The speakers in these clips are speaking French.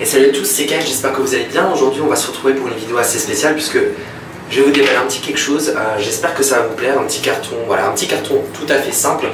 Et salut à tous, c'est Kyle, j'espère que vous allez bien. Aujourd'hui on va se retrouver pour une vidéo assez spéciale puisque je vais vous déballer un petit quelque chose. J'espère que ça va vous plaire, un petit carton, voilà, un petit carton tout à fait simple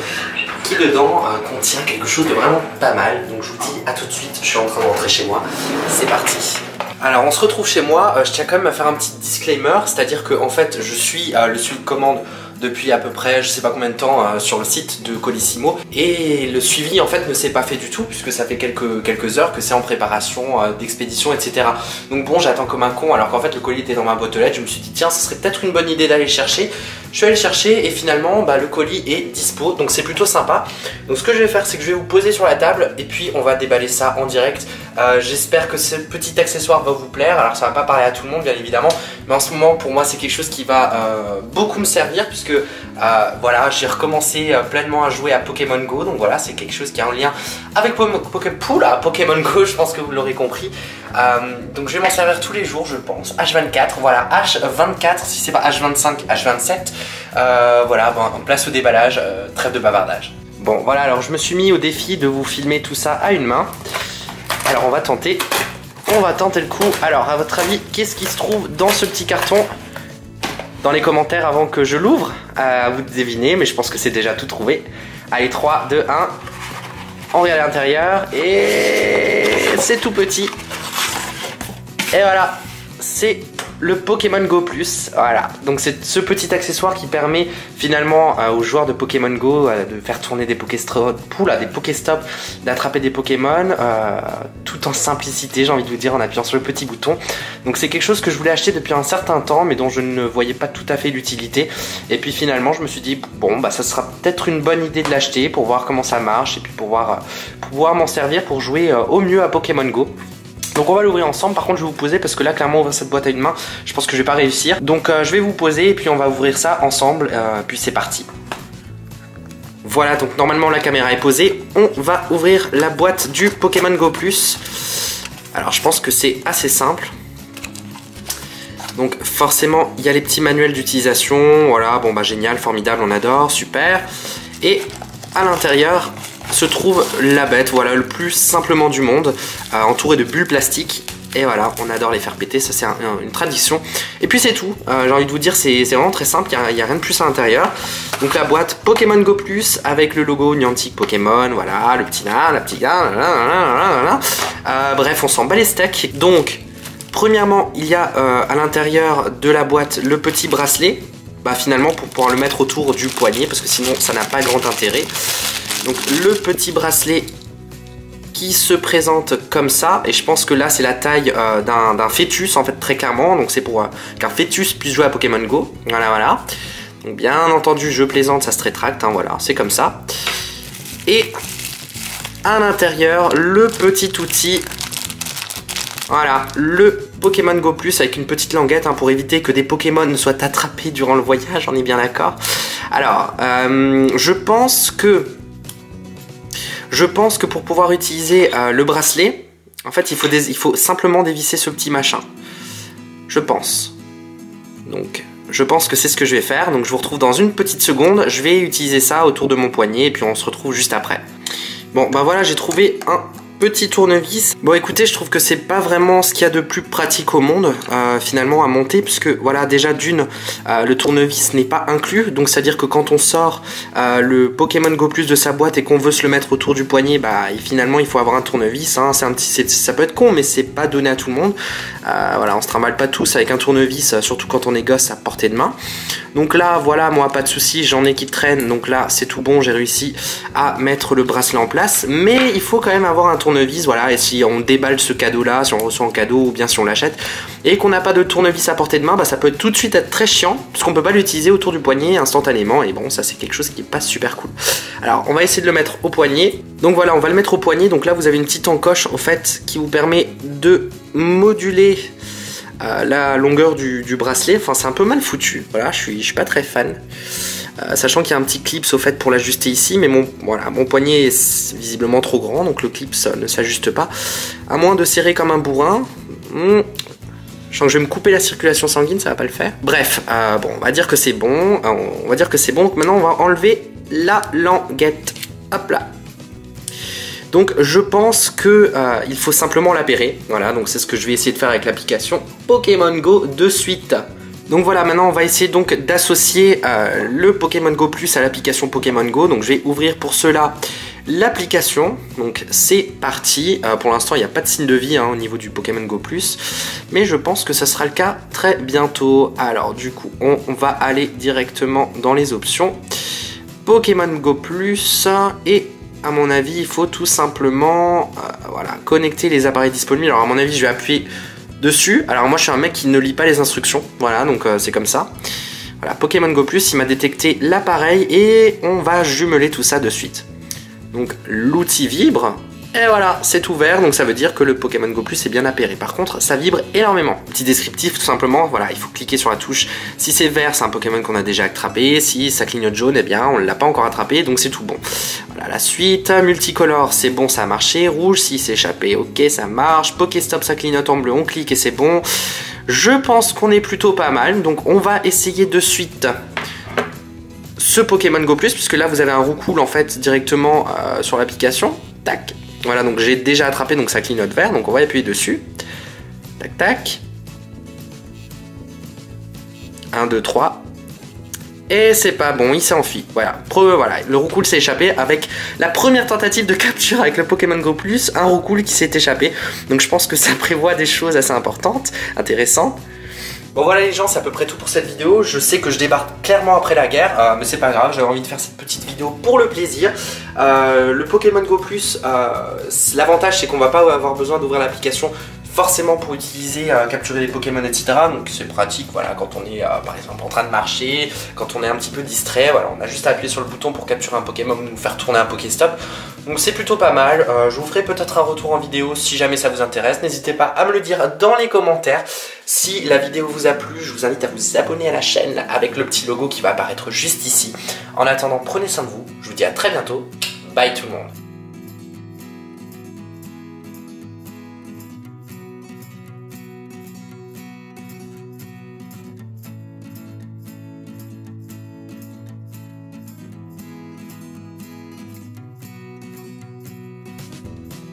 qui dedans contient quelque chose de vraiment pas mal. Donc je vous dis à tout de suite, je suis en train de rentrer chez moi. C'est parti. Alors on se retrouve chez moi, je tiens quand même à faire un petit disclaimer, c'est-à-dire que en fait je suis le suivi de commande depuis à peu près je sais pas combien de temps sur le site de Colissimo, et le suivi en fait ne s'est pas fait du tout puisque ça fait quelques heures que c'est en préparation d'expédition, etc. Donc bon, j'attends comme un con alors qu'en fait le colis était dans ma boîte aux lettres. Je me suis dit tiens, ce serait peut-être une bonne idée d'aller le chercher. Je suis allé le chercher et finalement le colis est dispo, donc c'est plutôt sympa. Donc ce que je vais faire, c'est que je vais vous poser sur la table et puis on va déballer ça en direct. J'espère que ce petit accessoire va vous plaire. Alors ça va pas parler à tout le monde bien évidemment, mais en ce moment pour moi c'est quelque chose qui va beaucoup me servir puisque voilà, j'ai recommencé pleinement à jouer à Pokémon Go. Donc voilà, c'est quelque chose qui a un lien avec Pokémon Go, je pense que vous l'aurez compris. Donc je vais m'en servir tous les jours je pense. H24, voilà, H24 si c'est pas H25, H27. Voilà, bon, place au déballage, trêve de bavardage. Bon voilà, alors je me suis mis au défi de vous filmer tout ça à une main. Alors on va tenter le coup. Alors à votre avis, qu'est-ce qui se trouve dans ce petit carton? Dans les commentaires avant que je l'ouvre, à vous de deviner, mais je pense que c'est déjà tout trouvé. Allez, 3, 2, 1. On regarde à l'intérieur et c'est tout petit. Et voilà, c'est le Pokémon Go Plus. Voilà, donc c'est ce petit accessoire qui permet finalement aux joueurs de Pokémon Go de faire tourner des Pokéstops, d'attraper des Pokémon, tout en simplicité, j'ai envie de vous dire, en appuyant sur le petit bouton. Donc c'est quelque chose que je voulais acheter depuis un certain temps, mais dont je ne voyais pas tout à fait l'utilité. Et puis finalement, je me suis dit, bon, ça sera peut-être une bonne idée de l'acheter pour voir comment ça marche et puis pour pouvoir m'en servir pour jouer au mieux à Pokémon Go. Donc on va l'ouvrir ensemble. Par contre je vais vous poser parce que là clairement ouvrir cette boîte à une main, je pense que je vais pas réussir. Donc je vais vous poser et puis on va ouvrir ça ensemble, puis c'est parti. Voilà, donc normalement la caméra est posée. On va ouvrir la boîte du Pokémon Go Plus. Alors je pense que c'est assez simple. Donc forcément il y a les petits manuels d'utilisation. Voilà, bon génial, formidable, on adore, super. Et à l'intérieur se trouve la bête, voilà, le plus simplement du monde, entouré de bulles plastiques. Et voilà, on adore les faire péter, ça c'est une tradition. Et puis c'est tout, j'ai envie de vous dire, c'est vraiment très simple, il n'y a rien de plus à l'intérieur. Donc la boîte Pokémon Go Plus avec le logo Niantic Pokémon, voilà, le petit nain, la petite gars, bref, on s'en bat les steaks. Donc, premièrement, il y a à l'intérieur de la boîte le petit bracelet, finalement pour pouvoir le mettre autour du poignet, parce que sinon ça n'a pas grand intérêt. Donc le petit bracelet qui se présente comme ça, et je pense que là c'est la taille d'un fœtus en fait, très clairement, donc c'est pour qu'un fœtus puisse jouer à Pokémon Go, voilà. Donc bien entendu je plaisante, ça se rétracte, hein, voilà, c'est comme ça. Et à l'intérieur le petit outil, voilà, le Pokémon Go Plus avec une petite languette pour éviter que des Pokémon ne soient attrapés durant le voyage, on est bien d'accord. Alors je pense que pour pouvoir utiliser le bracelet, en fait, il faut simplement dévisser ce petit machin. Je pense. Donc, je pense que c'est ce que je vais faire. Donc, je vous retrouve dans une petite seconde. Je vais utiliser ça autour de mon poignet et puis on se retrouve juste après. Bon, voilà, j'ai trouvé un petit tournevis. Bon écoutez, je trouve que c'est pas vraiment ce qu'il y a de plus pratique au monde finalement à monter, puisque voilà, déjà d'une, le tournevis n'est pas inclus, donc c'est à dire que quand on sort le Pokémon Go Plus de sa boîte et qu'on veut se le mettre autour du poignet, finalement il faut avoir un tournevis, hein. Ça peut être con mais c'est pas donné à tout le monde. Voilà, on se trimballe pas tous avec un tournevis, surtout quand on est gosse à portée de main. Donc là voilà, moi pas de souci, j'en ai qui traînent, donc là c'est tout bon, j'ai réussi à mettre le bracelet en place, mais il faut quand même avoir un tournevis, voilà. Et si on déballe ce cadeau là, si on reçoit en cadeau ou bien si on l'achète et qu'on n'a pas de tournevis à portée de main, ça peut tout de suite être très chiant puisqu'on peut pas l'utiliser autour du poignet instantanément, et bon, ça c'est quelque chose qui est pas super cool. Alors on va essayer de le mettre au poignet. Donc voilà, on va le mettre au poignet. Donc là vous avez une petite encoche en fait qui vous permet de moduler la longueur du bracelet. Enfin c'est un peu mal foutu, voilà, je suis pas très fan. Sachant qu'il y a un petit clip au fait pour l'ajuster ici, mais mon poignet est visiblement trop grand, donc le clip ne s'ajuste pas. À moins de serrer comme un bourrin. Je sens que je vais me couper la circulation sanguine, ça va pas le faire. Bref, bon, on va dire que c'est bon. Donc maintenant on va enlever la languette. Hop là. Donc je pense que il faut simplement l'appairer. Voilà, donc c'est ce que je vais essayer de faire avec l'application Pokémon Go de suite. Donc voilà, maintenant on va essayer donc d'associer le Pokémon Go Plus à l'application Pokémon Go. Donc je vais ouvrir pour cela l'application. Donc c'est parti. Pour l'instant il n'y a pas de signe de vie au niveau du Pokémon Go Plus, mais je pense que ça sera le cas très bientôt. Alors du coup on va aller directement dans les options Pokémon Go Plus et à mon avis il faut tout simplement voilà, connecter les appareils disponibles. Alors à mon avis je vais appuyer dessus. Alors moi je suis un mec qui ne lit pas les instructions, voilà, donc c'est comme ça. Voilà, Pokémon Go Plus, il m'a détecté l'appareil et on va jumeler tout ça de suite. Donc l'outil vibre et voilà, c'est ouvert, donc ça veut dire que le Pokémon Go Plus est bien appairé. Par contre, ça vibre énormément. Petit descriptif tout simplement, voilà, il faut cliquer sur la touche. Si c'est vert, c'est un Pokémon qu'on a déjà attrapé. Si ça clignote jaune, eh bien on ne l'a pas encore attrapé, donc c'est tout bon. Voilà la suite, multicolore, c'est bon, ça a marché. Rouge, si c'est échappé, ok, ça marche. Pokéstop, ça clignote en bleu, on clique et c'est bon. Je pense qu'on est plutôt pas mal, donc on va essayer de suite ce Pokémon Go Plus, puisque là vous avez un roucoule en fait directement sur l'application. Tac. Voilà, donc j'ai déjà attrapé, donc ça clignote vert, donc on va appuyer dessus. Tac, tac. 1, 2, 3. Et c'est pas bon, il s'est enfui. Voilà, voilà, le roucoule s'est échappé avec la première tentative de capture avec le Pokémon Go Plus, un roucoule qui s'est échappé. Donc je pense que ça prévoit des choses assez importantes, intéressantes. Bon voilà les gens, c'est à peu près tout pour cette vidéo. Je sais que je débarque clairement après la guerre, mais c'est pas grave, j'avais envie de faire cette petite vidéo pour le plaisir. Le Pokémon Go Plus, l'avantage c'est qu'on va pas avoir besoin d'ouvrir l'application forcément pour utiliser, capturer les Pokémon, etc. Donc c'est pratique, voilà, quand on est par exemple en train de marcher, quand on est un petit peu distrait, voilà, on a juste à appuyer sur le bouton pour capturer un Pokémon ou faire tourner un Pokéstop. Donc c'est plutôt pas mal. Je vous ferai peut-être un retour en vidéo si jamais ça vous intéresse. N'hésitez pas à me le dire dans les commentaires. Si la vidéo vous a plu, je vous invite à vous abonner à la chaîne avec le petit logo qui va apparaître juste ici. En attendant, prenez soin de vous. Je vous dis à très bientôt. Bye tout le monde.